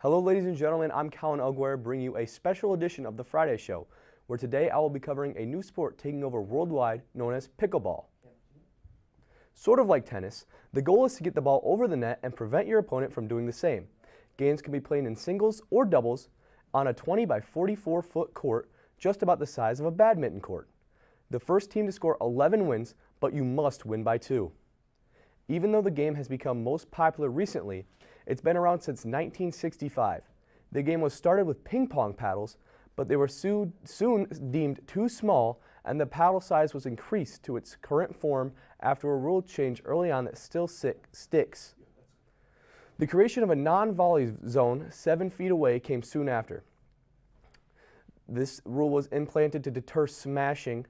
Hello ladies and gentlemen, I'm Colin Elguer bringing you a special edition of the Friday Show, where today I will be covering a new sport taking over worldwide known as pickleball. Sort of like tennis, the goal is to get the ball over the net and prevent your opponent from doing the same. Games can be played in singles or doubles on a 20 by 44 foot court just about the size of a badminton court. The first team to score 11 wins, but you must win by 2. Even though the game has become most popular recently, it's been around since 1965. The game was started with ping pong paddles, but they were soon deemed too small, and the paddle size was increased to its current form after a rule change early on that still sticks. The creation of a non-volley zone 7 feet away came soon after. This rule was implanted to deter smashing.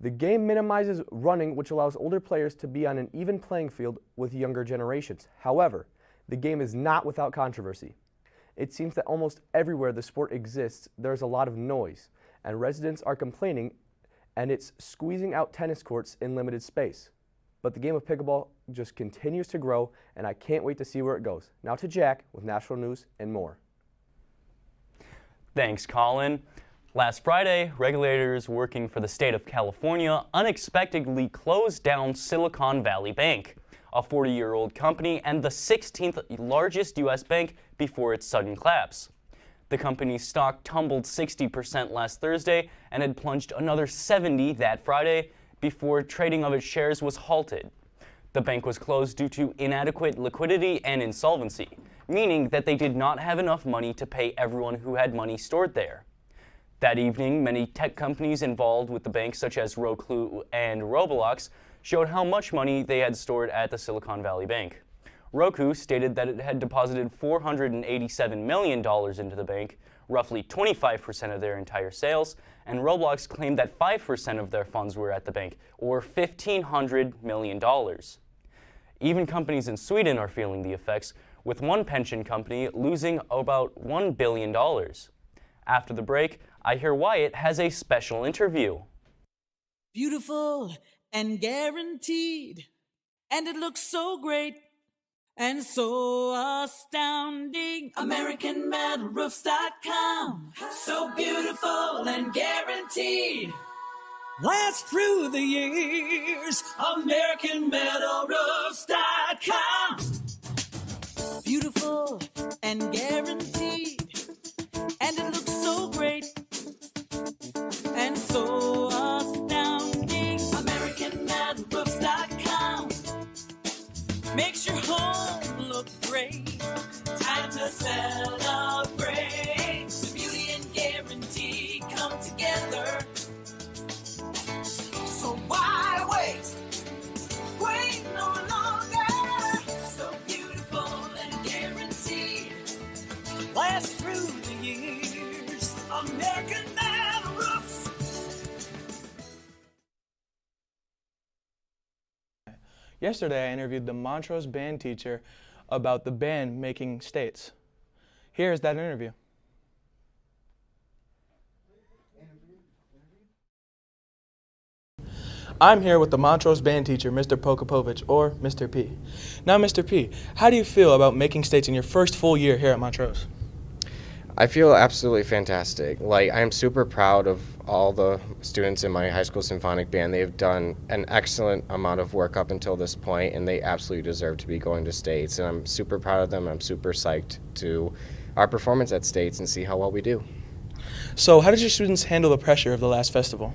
The game minimizes running, which allows older players to be on an even playing field with younger generations. However, the game is not without controversy. It seems that almost everywhere the sport exists, there's a lot of noise, and residents are complaining, and it's squeezing out tennis courts in limited space. But the game of pickleball just continues to grow, and I can't wait to see where it goes. Now to Jack with national news and more. Thanks, Colin. Last Friday, regulators working for the state of California unexpectedly closed down Silicon Valley Bank, a 40-year-old company and the 16th largest U.S. bank before its sudden collapse. The company's stock tumbled 60% last Thursday and had plunged another 70% that Friday before trading of its shares was halted. The bank was closed due to inadequate liquidity and insolvency, meaning that they did not have enough money to pay everyone who had money stored there. That evening, many tech companies involved with the bank, such as Roku and Roblox, showed how much money they had stored at the Silicon Valley Bank. Roku stated that it had deposited $487 million into the bank, roughly 25% of their entire sales, and Roblox claimed that 5% of their funds were at the bank, or $1,500 million. Even companies in Sweden are feeling the effects, with one pension company losing about $1 billion. After the break, I hear Wyatt has a special interview. Beautiful and guaranteed, and it looks so great and so astounding. AmericanMetalRoofs.com, so beautiful and guaranteed. Last through the years, AmericanMetalRoofs.com. Beautiful and guaranteed, and it looks so great and so astounding. AmericanMetalRoofs.com makes your home look great. Time to celebrate. The beauty and guarantee come together. So why wait? Wait no longer. So beautiful and guaranteed. Last through the years. American Metal Roofs. Yesterday, I interviewed the Montrose band teacher about the band making states. Here's that interview. I'm here with the Montrose band teacher, Mr. Pokopovich, or Mr. P. Now, Mr. P, how do you feel about making states in your first full year here at Montrose? I feel absolutely fantastic. I'm super proud of all the students in my high school symphonic band. They've done an excellent amount of work up until this point, and they absolutely deserve to be going to states. And I'm super proud of them. I'm super psyched to our performance at states and see how well we do. So how did your students handle the pressure of the last festival?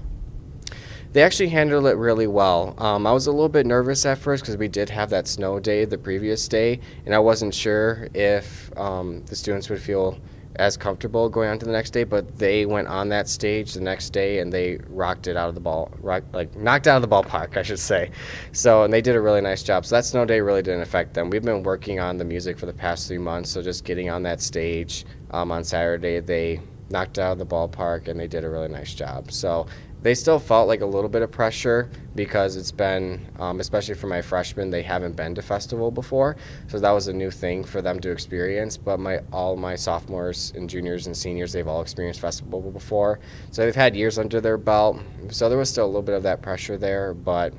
They actually handled it really well. I was a little bit nervous at first because we did have that snow day the previous day, and I wasn't sure if the students would feel as comfortable going on to the next day, but they went on that stage the next day and they knocked it out of the ballpark, I should say. So, and they did a really nice job. So that snow day really didn't affect them. We've been working on the music for the past 3 months, so just getting on that stage on Saturday, they knocked it out of the ballpark and they did a really nice job. So they still felt like a little bit of pressure because it's been, especially for my freshmen, they haven't been to festival before. So that was a new thing for them to experience. But all my sophomores and juniors and seniors, they've all experienced festival before. So they've had years under their belt. So there was still a little bit of that pressure there. But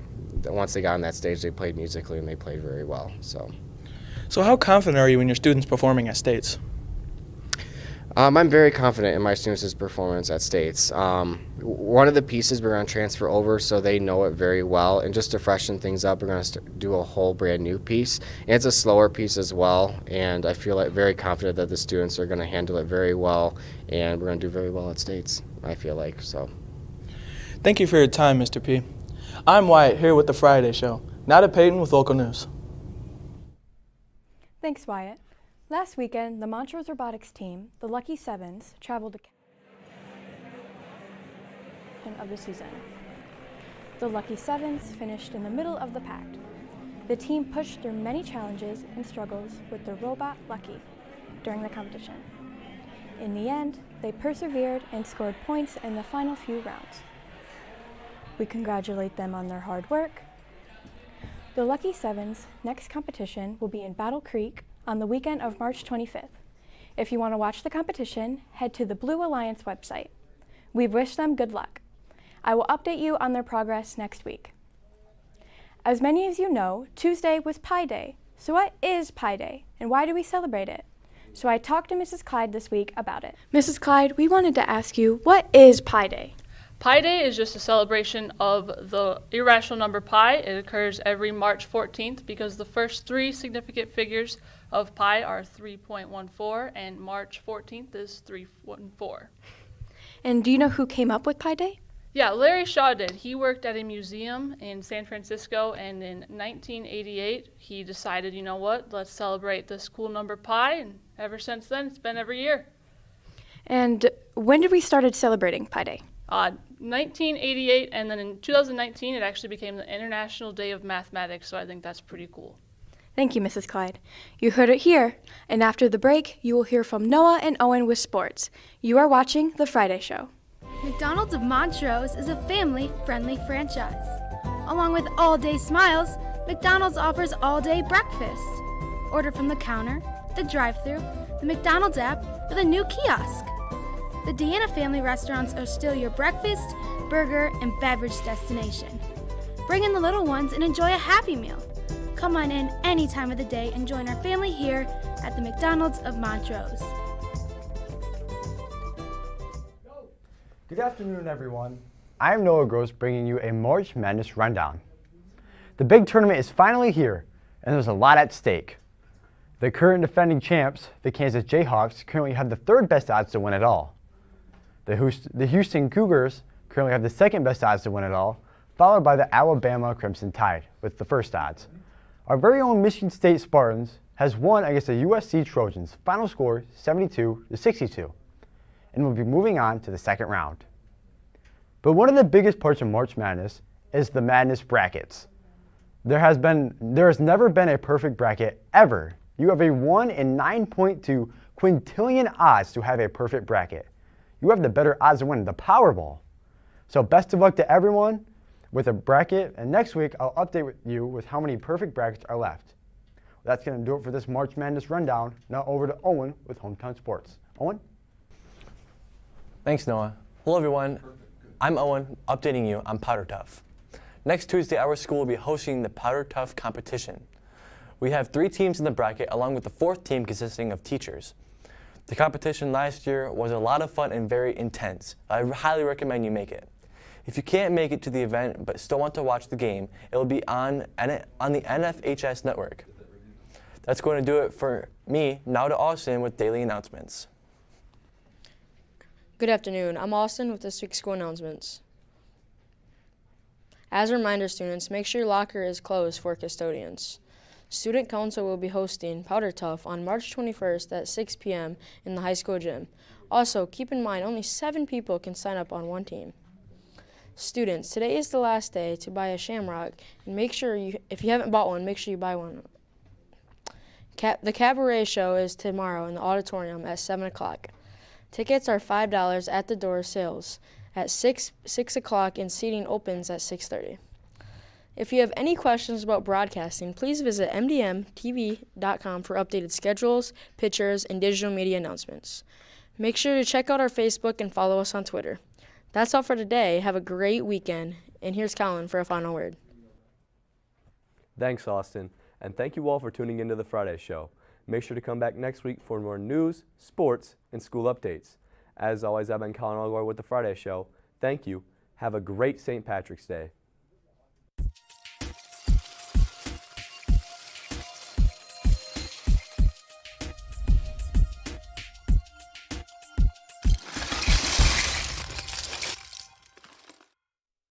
once they got on that stage, they played musically and they played very well. So how confident are you in your students performing at states? I'm very confident in my students' performance at States. One of the pieces we're going to transfer over so they know it very well, and just to freshen things up, we're going to do a whole brand new piece. And it's a slower piece as well, and I feel like very confident that the students are going to handle it very well, and we're going to do very well at States, I feel like. So. Thank you for your time, Mr. P. I'm Wyatt, here with the Friday Show. Now to Peyton with local news. Thanks, Wyatt. Last weekend, the Montrose Robotics team, the Lucky Sevens, traveled to of the season. The Lucky Sevens finished in the middle of the pack. The team pushed through many challenges and struggles with the robot Lucky during the competition. In the end, they persevered and scored points in the final few rounds. We congratulate them on their hard work. The Lucky Sevens' next competition will be in Battle Creek on the weekend of March 25th. If you want to watch the competition, head to the Blue Alliance website. We wish them good luck. I will update you on their progress next week. As many of you know, Tuesday was Pi Day. So what is Pi Day, and why do we celebrate it? So I talked to Mrs. Clyde this week about it. Mrs. Clyde, we wanted to ask you, what is Pi Day? Pi Day is just a celebration of the irrational number pi. It occurs every March 14th because the first three significant figures of pi are 3.14 and March 14th is 314. And do you know who came up with Pi Day? Yeah, Larry Shaw did. He worked at a museum in San Francisco, and in 1988 he decided, you know what, let's celebrate this cool number pi, and ever since then it's been every year. And when did we started celebrating Pi Day? 1988, and then in 2019 it actually became the International Day of Mathematics, so I think that's pretty cool. Thank you, Mrs. Clyde. You heard it here, and after the break, you will hear from Noah and Owen with sports. You are watching The Friday Show. McDonald's of Montrose is a family-friendly franchise. Along with all-day smiles, McDonald's offers all-day breakfast. Order from the counter, the drive-thru, the McDonald's app, or the new kiosk. The Deanna family restaurants are still your breakfast, burger, and beverage destination. Bring in the little ones and enjoy a Happy Meal. Come on in any time of the day and join our family here at the McDonald's of Montrose. Good afternoon, everyone. I'm Noah Gross, bringing you a March Madness rundown. The big tournament is finally here, and there's a lot at stake. The current defending champs, the Kansas Jayhawks, currently have the third best odds to win it all. The Houston Cougars currently have the second best odds to win it all, followed by the Alabama Crimson Tide with the first odds. Our very own Michigan State Spartans has won against the USC Trojans, final score 72-62, and will be moving on to the second round. But one of the biggest parts of March Madness is the Madness brackets. There has never been a perfect bracket ever. You have a 1 in 9.2 quintillion odds to have a perfect bracket. You have the better odds to win the Powerball. So best of luck to everyone with a bracket, and next week I'll update you with how many perfect brackets are left. That's going to do it for this March Madness rundown. Now over to Owen with Hometown Sports. Owen? Thanks, Noah. Hello, everyone. I'm Owen, updating you on Powder Tough. Next Tuesday, our school will be hosting the Powder Tough competition. We have 3 teams in the bracket, along with the 4th team consisting of teachers. The competition last year was a lot of fun and very intense. I highly recommend you make it. If you can't make it to the event but still want to watch the game, it will be on the NFHS network. That's going to do it for me. Now to Austin with daily announcements. Good afternoon. I'm Austin with this week's school announcements. As a reminder, students, make sure your locker is closed for custodians. Student Council will be hosting Powder Tough on March 21st at 6 p.m. in the high school gym. Also, keep in mind only 7 people can sign up on one team. Students, today is the last day to buy a Shamrock, and make sure if you haven't bought one, make sure you buy one. The cabaret show is tomorrow in the auditorium at 7 o'clock. Tickets are $5 at the door sales at 6 o'clock, and seating opens at 6:30. If you have any questions about broadcasting, please visit MDM-TV.com for updated schedules, pictures, and digital media announcements. Make sure to check out our Facebook and follow us on Twitter. That's all for today. Have a great weekend. And here's Colin for a final word. Thanks, Austin. And thank you all for tuning into The Friday Show. Make sure to come back next week for more news, sports, and school updates. As always, I've been Colin Alguer with the Friday Show. Thank you. Have a great St. Patrick's Day.